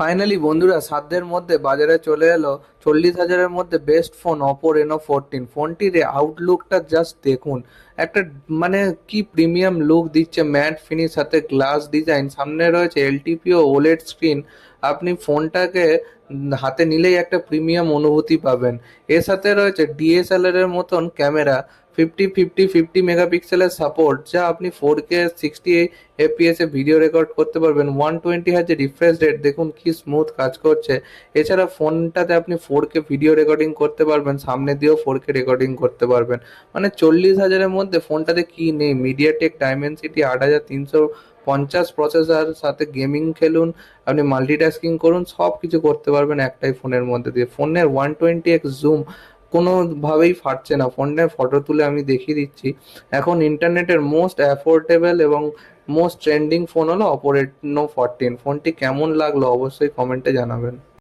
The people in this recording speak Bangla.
ফাইনালি বন্ধুরা সাধ্যের মধ্যে বাজারে চলে এলো 40,000-এর মধ্যে বেস্ট ফোন অপো রেনো 14। ফোনটির আউটলুকটা জাস্ট দেখুন। একটা মানে কি প্রিমিয়াম লুক দিচ্ছে, ম্যাট ফিনিশ সাথে গ্লাস ডিজাইন, সামনে রয়েছে এলটিপিও ওলেড স্ক্রিন। আপনি ফোনটাকে হাতে নিলেই একটা প্রিমিয়াম অনুভূতি পাবেন। এর সাথে রয়েছে ডিএসএলআর এর মতন ক্যামেরা, 50-50-50 মেগাপিক্সেলের সাপোর্ট, যা আপনি 4K 60 FPS এ ভিডিও রেকর্ড করতে পারবেন। 120 হার্জ রিফ্রেশ রেট, দেখুন কি স্মুথ কাজ করছে। এছাড়া ফোনটাতে আপনি 4K ভিডিও রেকর্ডিং করতে পারবেন, সামনে দিয়েও 4K রেকর্ডিং করতে পারবেন। মানে 40,000-এর মধ্যে ফোনটাতে কি নেই! মিডিয়াটেক ডাইমেনসিটি 8350 প্রসেসর, সাথে গেমিং খেলুন, আপনি মাল্টিটাস্কিং করুন, সব কিছু করতে পারবেন একটাই ফোনের মধ্যে দিয়ে। ফোনের 120x জুম কোনোভাবেই ফাটছে না। ফোনের ফটো তুলে আমি দেখিয়ে দিচ্ছি। এখন ইন্টারনেটের মোস্ট অ্যাফোর্ডেবল এবং মোস্ট ট্রেন্ডিং ফোন হলো অপো রেনো 14। ফোনটি কেমন লাগলো অবশ্যই কমেন্টে জানাবেন।